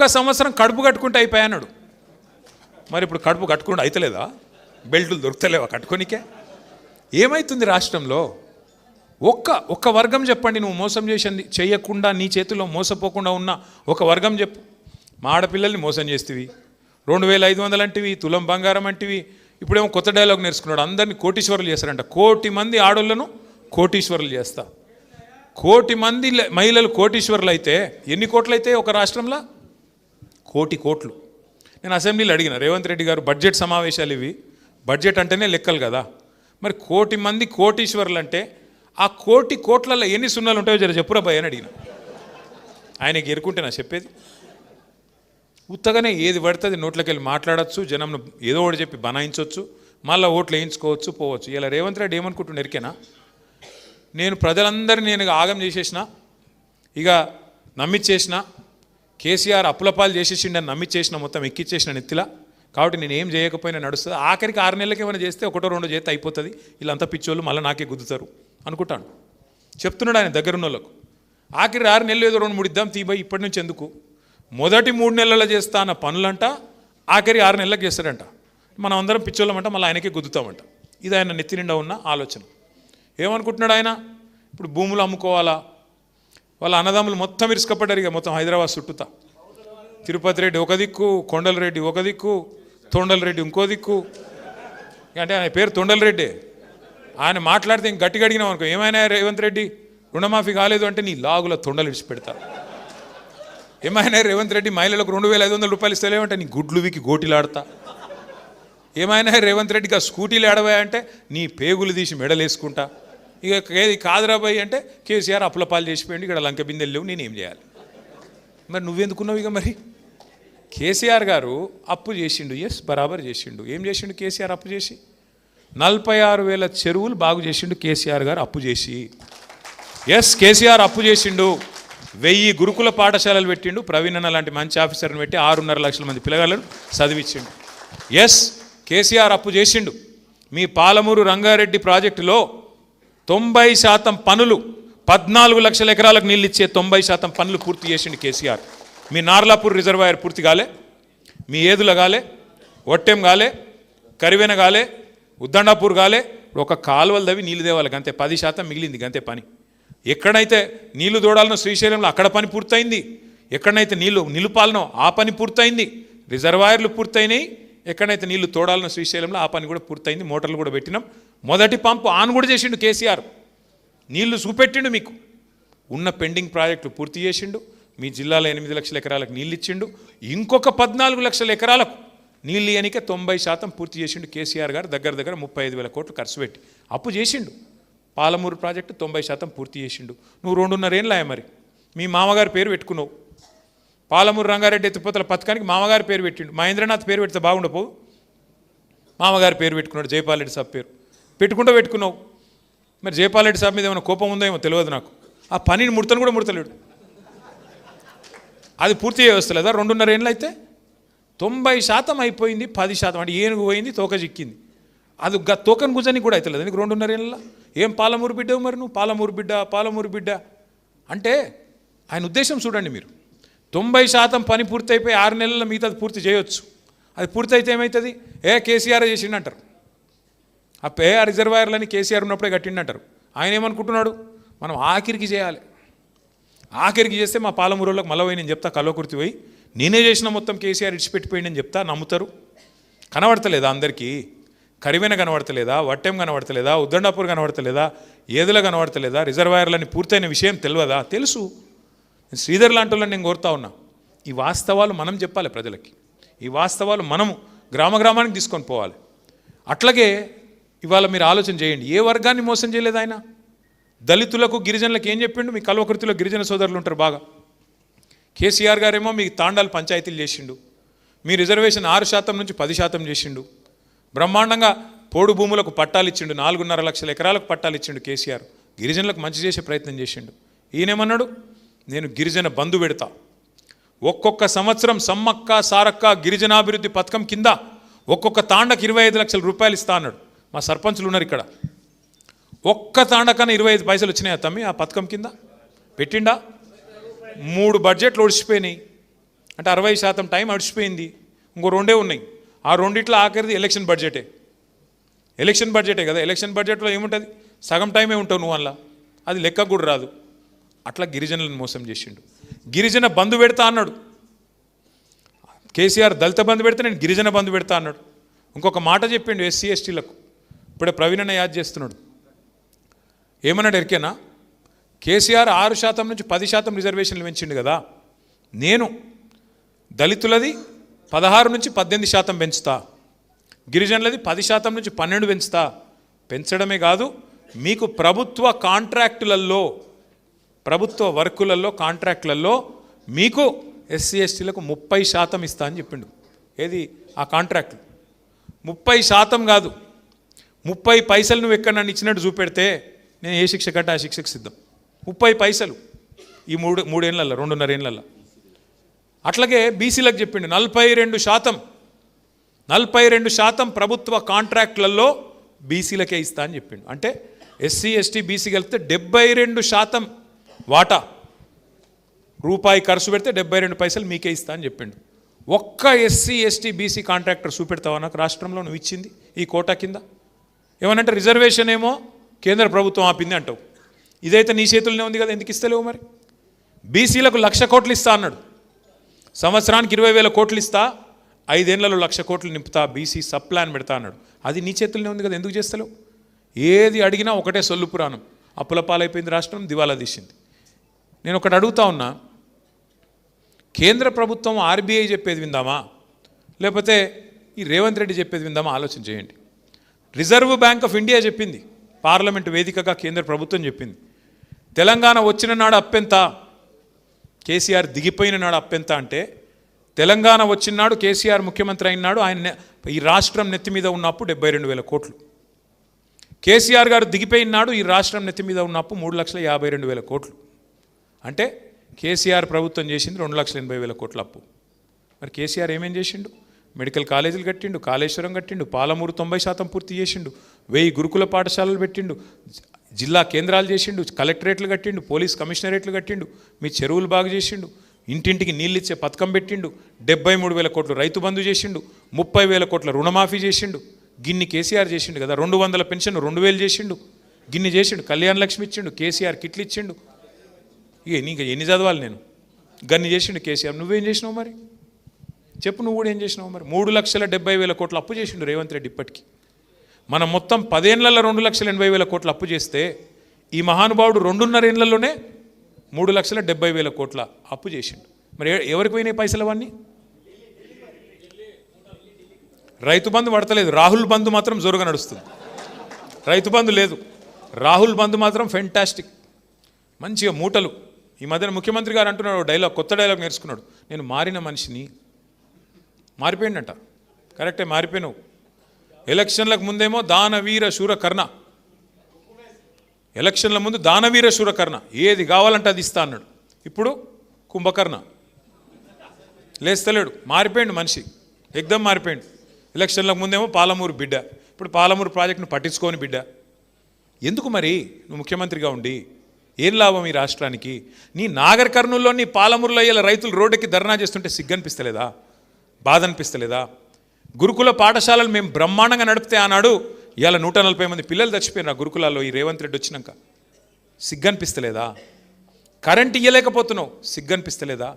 ఒక సంవత్సరం కడుపు కట్టుకుంటే అయిపోయాడు. మరి ఇప్పుడు కడుపు కట్టుకుంటే అయితలేదా? బెల్టులు దొరుకుతలేవా కట్టుకోనికే? ఏమవుతుంది రాష్ట్రంలో? ఒక్క వర్గం చెప్పండి, నువ్వు మోసం చేసింది చేయకుండా నీ చేతిలో మోసపోకుండా ఉన్న ఒక వర్గం చెప్పు. మా ఆడపిల్లల్ని మోసం చేస్తేవి, 2500 అంటివి, తులం బంగారం అంటివి. ఇప్పుడేమో కొత్త డైలాగ్ నేర్చుకున్నాడు, అందరినీ కోటీశ్వరులు చేస్తారంట. 1 కోటి మంది ఆడోళ్లను కోటీశ్వరులు చేస్తా. 1 కోటి మంది మహిళలు కోటీశ్వరులు అయితే ఎన్ని కోట్లు అయితే ఒక రాష్ట్రంలో? 1 కోటి కోట్లు. నేను అసెంబ్లీలో అడిగిన, రేవంత్ రెడ్డి గారు బడ్జెట్ సమావేశాలు ఇవి, బడ్జెట్ అంటేనే లెక్కలు కదా, మరి 1 కోటి మంది కోటీశ్వరులు అంటే ఆ 1 కోటి కోట్లలో ఎన్ని సున్నాలు ఉంటాయో జర చెప్పురా భయ్ అని అడిగిన. ఆయనకి ఎరుకుంటే నా చెప్పేది. ఉత్తగానే ఏది పడుతుంది నోట్లోకి వెళ్ళి మాట్లాడచ్చు, జనంను ఏదో ఒకటి చెప్పి బనాయించవచ్చు, మళ్ళీ ఓట్లు వేయించుకోవచ్చు, పోవచ్చు. ఇలా రేవంత్ రెడ్డి ఏమనుకుంటున్నా ఎరికేనా? నేను ప్రజలందరినీ నేను ఆగం చేసేసిన, ఇక నమ్మిచ్చేసిన, కేసీఆర్ అప్పులపాలు చేసేసిండని నమ్మిచ్చేసిన, మొత్తం ఎక్కిచ్చేసిన నెత్తిలా. కాబట్టి నేను ఏం చేయకపోయినా నడుస్తుంది. ఆఖరికి 6 నెలలకి ఏమైనా చేస్తే 1-2 చేస్తే అయిపోతుంది, వీళ్ళంతా పిచ్చోళ్ళు మళ్ళీ నాకే గుద్దుతారు అనుకుంటాను. చెప్తున్నాడు ఆయన దగ్గరున్న వాళ్ళకు. ఆఖరి 6 నెలలు ఏదో 2-3 ఇద్దాం తీబాయి, ఇప్పటి నుంచి ఎందుకు? మొదటి 3 నెలల్లో చేస్తా అన్న పనులంట ఆఖరి 6 నెలలకు చేస్తాడంట. మనం అందరం పిచ్చోళ్ళమంట, మళ్ళీ ఆయనకే గుద్దుతామంట. ఇది ఆయన నెత్తి నిండా ఉన్న ఆలోచన. ఏమనుకుంటున్నాడు ఆయన? ఇప్పుడు భూములు అమ్ముకోవాలా? వాళ్ళ అన్నదమ్ములు మొత్తం ఇరుసుకపడ్డారు, ఇక మొత్తం హైదరాబాద్ చుట్టూతా. తిరుపతి రెడ్డి ఒక దిక్కు, కొండల రెడ్డి ఒక దిక్కు, తొండల రెడ్డి ఇంకో దిక్కు. అంటే ఆయన పేరు తొండల రెడ్డి. ఆయన మాట్లాడితే ఇంక గట్టిగా అడిగినాం అనుకో, ఏమైనా రేవంత్ రెడ్డి రుణమాఫీ కాలేదు అంటే నీ లాగుల తొండలు ఇడిచిపెడతారు. ఏమైనా రేవంత్ రెడ్డి మహిళలకు 2500 రూపాయలు ఇస్తలేమంటే నీ గుడ్లు వికి గోటిలాడతా. ఏమైనా రేవంత్ రెడ్డికి ఆ స్కూటీలు ఏడవాయంటే నీ పేగులు తీసి మెడలేసుకుంటా. ఇక ఏది కాదురాబాయి అంటే కేసీఆర్ అప్పులపాలు చేసిపోయింది, ఇక్కడ లంక బిందెలు లేవు, నేనేం చేయాలి? మరి నువ్వెందుకున్నావు? ఇక మరి కేసీఆర్ గారు అప్పు చేసిండు, బరాబర్ చేసిండు. ఏం చేసిండు కేసీఆర్ అప్పు చేసి? 46,000 చెరువులు బాగు చేసిండు కేసీఆర్ గారు అప్పు చేసి. కేసీఆర్ అప్పు చేసిండు. 1000 గురుకుల పాఠశాలలు పెట్టిండు. ప్రవీణ్ అన్న లాంటి మంచి ఆఫీసర్ని పెట్టి 6.5 లక్షల మంది పిల్లగాళ్ళను చదివించిండు. కేసీఆర్ అప్పు చేసిండు. మీ పాలమూరు రంగారెడ్డి ప్రాజెక్టులో 90% పనులు, 14 లక్షల ఎకరాలకు నీళ్ళు ఇచ్చే 90% పనులు పూర్తి చేసిండు కేసీఆర్. మీ నార్లాపూర్ రిజర్వాయర్ పూర్తి కాలే, మీ ఏదుల కాలే, ఒట్టెం కాలే, కరివెన కాలే, ఉద్దండాపూర్ కాలే. ఒక కాలువలు తవ్వి నీళ్ళు తేవాలి గంతే, 10% మిగిలింది గంతే పని. ఎక్కడైతే నీళ్లు దూడాలనో శ్రీశైలంలో అక్కడ పని పూర్తయింది, ఎక్కడైతే నీళ్లు నిలుపాలనో ఆ పని పూర్తయింది, రిజర్వాయర్లు పూర్తయినాయి. ఎక్కడైతే నీళ్లు తోడాలనో శ్రీశైలంలో ఆ పని కూడా పూర్తయింది, మోటార్లు కూడా పెట్టినాం. మొదటి పంపు ఆన్ కూడా చేసిండు కేసీఆర్, నీళ్లు చూపెట్టిండు. మీకు ఉన్న పెండింగ్ ప్రాజెక్టులు పూర్తి చేసిండు. మీ జిల్లాలో 8 లక్షల ఎకరాలకు నీళ్ళు ఇచ్చిండు. ఇంకొక 14 లక్షల ఎకరాలకు నీళ్ళు ఇయనికే 90% పూర్తి చేసిండు కేసీఆర్ గారు. దగ్గర 35,000 కోట్లు ఖర్చు పెట్టి అప్పు చేసిండు. పాలమూరు ప్రాజెక్టు 90% పూర్తి చేసిండు. నువ్వు 2.5 ఏళ్ళ మరి మీ మామగారి పేరు పెట్టుకున్నావు. పాలమూరు రంగారెడ్డి ఎత్తిపోతల పథకానికి మామగారి పేరు పెట్టిండు. మహేంద్రనాథ్ పేరు పెడితే బాగుండపో, మామగారి పేరు పెట్టుకున్నాడు, జైపాల్ రెడ్డి సాబ్ పేరు పెట్టుకున్నావు. మరి జైపాల్ రెడ్డి సాబ్ మీద ఏమైనా కోపం ఉందో ఏమో తెలియదు నాకు. ఆ పనిని ముడతను కూడా ముడతలేడు. అది పూర్తి చేయవస్తలేదా? 2.5 ఏళ్ళు అయితే 90% అయిపోయింది. 10% అంటే ఏనుగు పోయింది, తోక చిక్కింది. అది తోకను గుజానికి కూడా అవుతలేదు నీకు 2.5 ఏళ్ళ. ఏం పాలమూరు బిడ్డవు మరి నువ్వు? పాలమూరు బిడ్డ అంటే ఆయన ఉద్దేశం చూడండి మీరు. 90% పని పూర్తి అయిపోయి 6 నెలల మిగతా పూర్తి చేయొచ్చు. అది పూర్తి అయితే ఏమవుతుంది? కేసీఆర్ చేసిండంటారు. ఆ రిజర్వాయర్లని కేసీఆర్ ఉన్నప్పుడే కట్టిండంటారు. ఆయన ఏమనుకుంటున్నాడు? మనం ఆఖరికి చేయాలి, ఆఖరికి చేస్తే మా పాలమూరులోకి మళ్ళీ పోయి నేను చెప్తా, కల్వకుర్తి పోయి నేనే చేసిన మొత్తం కేసీఆర్ ఇడిచిపెట్టిపోయింది అని చెప్తా. నమ్ముతారు. కనబడతలేదా అందరికీ? కరివెన కనబడతలేదా? వట్టెం కనబడతలేదా? ఉద్దండాపూర్ కనబడతలేదా? ఏదుల కనబడతలేదా? రిజర్వాయర్లని పూర్తయిన విషయం తెలియదా? తెలుసు. శ్రీధర్ లాంటి వాళ్ళని నేను కోరుతా ఉన్నా, ఈ వాస్తవాలు మనం చెప్పాలి ప్రజలకి. ఈ వాస్తవాలు మనము గ్రామానికి తీసుకొని పోవాలి. అట్లాగే ఇవాళ మీరు ఆలోచన చేయండి, ఏ వర్గాన్ని మోసం చేయలేదు ఆయన? దళితులకు, గిరిజనులకు ఏం చెప్పిండు? మీ కల్వకుర్తిలో గిరిజన సోదరులు ఉంటారు బాగా. కేసీఆర్ గారేమో మీకు తాండాలు పంచాయతీలు చేసిండు. మీ రిజర్వేషన్ 6% నుంచి 10% చేసిండు. బ్రహ్మాండంగా పోడు భూములకు పట్టాలు ఇచ్చిండు. 4.5 లక్షల ఎకరాలకు పట్టాలు ఇచ్చిండు కేసీఆర్. గిరిజనులకు మంచి చేసే ప్రయత్నం చేసిండు. ఈయనేమన్నాడు? నేను గిరిజన బంధు పెడతా, ఒక్కొక్క సంవత్సరం సమ్మక్క సారక్క గిరిజనాభివృద్ధి పథకం కింద ఒక్కొక్క తాండకు 25 లక్షల రూపాయలు ఇస్తా అన్నాడు. మా సర్పంచులు ఉన్నారు ఇక్కడ. ఒక్క తాండకన్నా 25 పైసలు వచ్చినాయా తమ్మి ఆ పథకం కింద? పెట్టిండా? 3 బడ్జెట్లు ఒడిచిపోయినాయి. అంటే 60% టైం అడిచిపోయింది. ఇంకో రెండే ఉన్నాయి. ఆ రెండిట్లో ఆఖరిది ఎలక్షన్ బడ్జెటే కదా. ఎలక్షన్ బడ్జెట్లో ఏముంటుంది? సగం టైమే ఉంటావు నువ్వు అలా, అది లెక్క కూడా రాదు. అట్లా గిరిజనులను మోసం చేసిండు. గిరిజన బంధు పెడతా అన్నాడు కేసీఆర్. దళిత బంధు పెడితే నేను గిరిజన బంధు పెడతా అన్నాడు. ఇంకొక మాట చెప్పిండు ఎస్సీ ఎస్టీలకు. ఇప్పుడే ప్రవీణన్న యాద్ చేస్తున్నాడు. ఏమన్నాడు ఎరికేనా? కేసీఆర్ 6% నుంచి 10% రిజర్వేషన్లు పెంచిండు కదా, నేను దళితులది 16 నుంచి 18% పెంచుతా, గిరిజనులది 10% నుంచి 12 పెంచుతా. పెంచడమే కాదు, మీకు ప్రభుత్వ కాంట్రాక్టులలో, ప్రభుత్వ వర్కులలో, కాంట్రాక్టులలో మీకు ఎస్సీ ఎస్టీలకు 30% ఇస్తా అని చెప్పిండు. ఏది ఆ కాంట్రాక్ట్? 30% కాదు, 30 పైసలు నువ్వు ఎక్కడ నన్ను ఇచ్చినట్టు చూపెడితే నేను ఏ శిక్ష కట్ట ఆ శిక్షకు సిద్ధం. 30 పైసలు ఈ మూడేళ్లలో, 2.5 ఏళ్లలో. అట్లాగే బీసీలకు చెప్పిండు 42% ప్రభుత్వ కాంట్రాక్టులలో బీసీలకే ఇస్తా అని చెప్పిండు. అంటే ఎస్సీ ఎస్టీ బీసీ కలిపితే 72% వాటా, రూపాయి ఖర్చు పెడితే 72 పైసలు మీకే ఇస్తా అని చెప్పిండు. ఒక్క ఎస్సీ ఎస్టీ బీసీ కాంట్రాక్టర్ చూపెడతావా నాకు రాష్ట్రంలో నువ్వు ఇచ్చింది ఈ కోటా కింద? ఏమనంటే రిజర్వేషన్ ఏమో కేంద్ర ప్రభుత్వం ఆపింది అంటావు. ఇదైతే నీ చేతుల్లోనే ఉంది కదా, ఎందుకు ఇస్తలేవు మరి? బీసీలకు 1,00,000 కోట్లు ఇస్తా అన్నాడు. సంవత్సరానికి 20,000 కోట్లు ఇస్తా, 5 ఏళ్లలో 1,00,000 కోట్లు నింపుతా, బీసీ సబ్ ప్లాన్ పెడతా అన్నాడు. అది నీ చేతుల్లోనే ఉంది కదా, ఎందుకు చేస్తలేవు? ఏది అడిగినా ఒకటే సొల్లు పురాణం. అప్పుల పాలైపోయింది రాష్ట్రం, దివాలా తీసింది. నేను ఒకటి అడుగుతా ఉన్నా, కేంద్ర ప్రభుత్వం ఆర్బీఐ చెప్పేది విందామా, లేకపోతే ఈ రేవంత్ రెడ్డి చెప్పేది విందామా? ఆలోచన చేయండి. రిజర్వ్ బ్యాంక్ ఆఫ్ ఇండియా చెప్పింది, పార్లమెంటు వేదికగా కేంద్ర ప్రభుత్వం చెప్పింది, తెలంగాణ వచ్చిన నాడు అప్పెంత, కేసీఆర్ దిగిపోయిన నాడు అప్పెంత అంటే, తెలంగాణ వచ్చిన నాడు కేసీఆర్ ముఖ్యమంత్రి అయినాడు, ఆయన ఈ రాష్ట్రం నెత్తి మీద ఉన్నప్పుడు 72,000 కోట్లు. కేసీఆర్ గారు దిగిపోయిన నాడు ఈ రాష్ట్రం నెత్తి మీద ఉన్నప్పుడు 3,52,000 కోట్లు. అంటే కేసీఆర్ ప్రభుత్వం చేసింది 2,80,000 కోట్ల అప్పు. మరి కేసీఆర్ ఏమేం చేసిండు? మెడికల్ కాలేజీలు కట్టిండు, కాళేశ్వరం కట్టిండు, పాలమూరు 90% పూర్తి చేసిండు, 1000 గురుకుల పాఠశాలలు పెట్టిండు, జిల్లా కేంద్రాలు చేసిండు, కలెక్టరేట్లు కట్టిండు, పోలీస్ కమిషనరేట్లు కట్టిండు, మీ చెరువులు బాగు చేసిండు, ఇంటింటికి నీళ్ళు ఇచ్చే పథకం పెట్టిండు, 73,000 కోట్లు రైతు బంధు చేసిండు, 30,000 కోట్ల రుణమాఫీ చేసిండు. గిన్ని కేసీఆర్ చేసిండు కదా. 200 పెన్షన్ 2,000 చేసిండు, గిన్ని చేసిండు. కళ్యాణ లక్ష్మి ఇచ్చిండు, కేసీఆర్ కిట్లు ఇచ్చిండు. ఇక నీకు ఎన్ని చదవాలి నేను? గన్ని చేసిండు కేసీఆర్. నువ్వేం చేసినావు మరి చెప్పు? నువ్వు కూడా ఏం చేసినావు మరి? 3,70,000 కోట్ల అప్పు చేసిండు రేవంత్ రెడ్డి ఇప్పటికీ. మనం మొత్తం 10 ఏళ్లలో 2,80,000 కోట్ల అప్పు చేస్తే, ఈ మహానుభావుడు 2.5 ఏళ్లలోనే 3,70,000 కోట్ల అప్పు చేసిండు. మరి ఎవరికి పోయినాయి పైసలు అవన్నీ? రైతు బంధు పడతలేదు, రాహుల్ బంధు మాత్రం జోరుగా నడుస్తుంది. రైతు బంధు లేదు, రాహుల్ బంధు మాత్రం ఫెంటాస్టిక్, మంచిగా మూటలు. ఈ మధ్యన ముఖ్యమంత్రి గారు అంటున్నాడు డైలాగ్, కొత్త డైలాగ్ నేర్చుకున్నాడు, నేను మారిన మనిషిని. మారిపోయిందంట, కరెక్టే, మారిపోయినావు. ఎలక్షన్లకు ముందేమో దానవీర శూరకర్ణ, ఎలక్షన్ల ముందు దానవీర శూరకర్ణ, ఏది కావాలంటే అది ఇస్తా అన్నాడు. ఇప్పుడు కుంభకర్ణ, లేస్తలేడు, మారిపోయిండు మనిషి, ఎగ్దమ్ మారిపోయిండు. ఎలక్షన్లకు ముందేమో పాలమూరు బిడ్డ, ఇప్పుడు పాలమూరు ప్రాజెక్టును పట్టించుకోని బిడ్డ. ఎందుకు మరి నువ్వు ముఖ్యమంత్రిగా ఉండి ఏం లాభం ఈ రాష్ట్రానికి? నీ నాగర్ కర్నూల్లో, నీ పాలమూరులో ఇలా రైతులు రోడ్డుకి ధర్నా చేస్తుంటే సిగ్గనిపిస్తలేదా? బాధ అనిపిస్తలేదా? గురుకుల పాఠశాలలు మేము బ్రహ్మాండంగా నడిపితే ఆనాడు ఇవాళ 140 మంది పిల్లలు చచ్చిపోయినారు ఆ గురుకులాల్లో ఈ రేవంత్ రెడ్డి వచ్చినాక. సిగ్గనిపిస్తలేదా? కరెంట్ ఇయ్యలేకపోతున్నావు, సిగ్గనిపిస్తలేదా?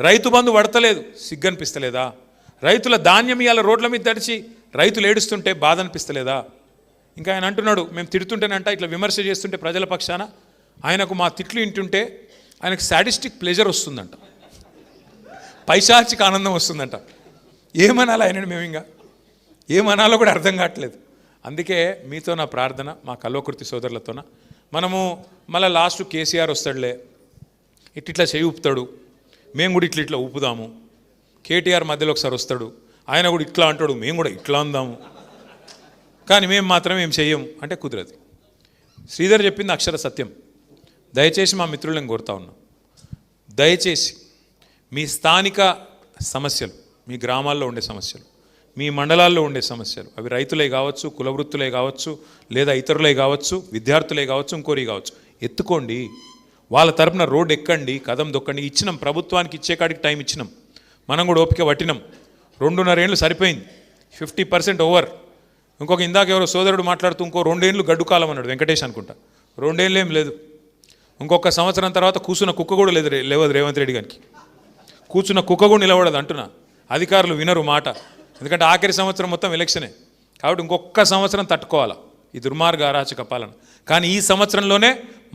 రైతు బంధు పడతలేదు, సిగ్గనిపిస్తలేదా? రైతుల ధాన్యం ఇవాళ రోడ్ల మీద తడిచి రైతులు ఏడుస్తుంటే బాధ అనిపిస్తలేదా? ఇంకా ఆయన అంటున్నాడు, మేము తిడుతుంటేనంట, ఇట్లా విమర్శ చేస్తుంటే ప్రజల పక్షాన ఆయనకు మా తిట్లు వింటుంటే ఆయనకు సాడిస్టిక్ ప్లెజర్ వస్తుందంట, పైశాచిక ఆనందం వస్తుందంట. ఏమనాలి ఆయనని? మేము ఇంకా ఏమనాలో కూడా అర్థం కావట్లేదు. అందుకే మీతో నా ప్రార్థన, మా కల్వకుర్తి సోదరులతోన, మనము మళ్ళీ లాస్ట్ కేసీఆర్ వస్తాడులే, ఇట్లా చేయి ఊపుతాడు, మేము కూడా ఇట్లా ఊపుదాము. కేటీఆర్ మధ్యలో ఒకసారి వస్తాడు, ఆయన కూడా ఇట్లా అంటాడు, మేము కూడా ఇట్లా అందాము, కానీ మేము మాత్రం ఏం చెయ్యము అంటే కుదరదు. శ్రీధర్ చెప్పింది అక్షర సత్యం. దయచేసి మా మిత్రులను కోరుతా ఉన్నాం, దయచేసి మీ స్థానిక సమస్యలు, మీ గ్రామాల్లో ఉండే సమస్యలు, మీ మండలాల్లో ఉండే సమస్యలు, అవి రైతులే కావచ్చు, కులవృత్తులే కావచ్చు, లేదా ఇతరులే కావచ్చు, విద్యార్థులే కావచ్చు, ఇంకోరి కావచ్చు, ఎత్తుకోండి. వాళ్ళ తరపున రోడ్డు ఎక్కండి, కదం దొక్కండి. ఇచ్చినాం, ప్రభుత్వానికి ఇచ్చే కాడికి టైం ఇచ్చినాం. మనం కూడా ఓపిక పట్టినాం. 2.5 ఏళ్ళు సరిపోయింది, 50% ఓవర్. ఇంకొక ఇందాక ఎవరో సోదరుడు మాట్లాడుతూ ఇంకో 2 ఏళ్ళు గడ్డు కాలం అన్నాడు వెంకటేష్ అనుకుంటా. 2 ఏళ్ళు ఏం లేదు, ఇంకొక సంవత్సరం తర్వాత కూర్చున్న కుక్క కూడా లేవదు రేవంత్ రెడ్డి గారికి. కూర్చున్న కుక్క కూడా నిలబడదు అంటున్నా. అధికారులు వినరు మాట, ఎందుకంటే ఆఖరి సంవత్సరం మొత్తం ఎలక్షనే కాబట్టి ఇంకొక సంవత్సరం తట్టుకోవాలా ఈ దుర్మార్గ అరాచక పాలన. కానీ ఈ సంవత్సరంలోనే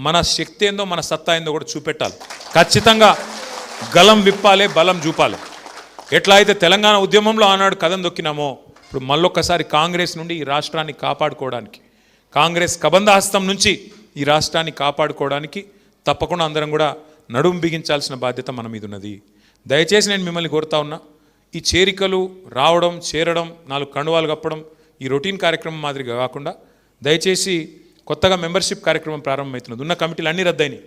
మన శక్తి ఏందో మన సత్తా ఏందో కూడా చూపెట్టాలి. ఖచ్చితంగా గలం విప్పాలి, బలం చూపాలి. ఎట్లా అయితే తెలంగాణ ఉద్యమంలో ఆనాడు కదం దొక్కినామో ఇప్పుడు మళ్ళొక్కసారి కాంగ్రెస్ నుండి ఈ రాష్ట్రాన్ని కాపాడుకోవడానికి, కాంగ్రెస్ కబంధహస్తం నుంచి ఈ రాష్ట్రాన్ని కాపాడుకోవడానికి తప్పకుండా అందరం కూడా నడుం బిగించాల్సిన బాధ్యత మన మీద ఉన్నది. దయచేసి నేను మిమ్మల్ని కోరుతా ఉన్నా, ఈ చేరికలు రావడం, చేరడం, 4 కండువాలు కప్పడం ఈ రొటీన్ కార్యక్రమం మాదిరిగా కాకుండా దయచేసి కొత్తగా మెంబర్షిప్ కార్యక్రమం ప్రారంభమవుతున్నది. ఉన్న కమిటీలు అన్నీ రద్దయినాయి.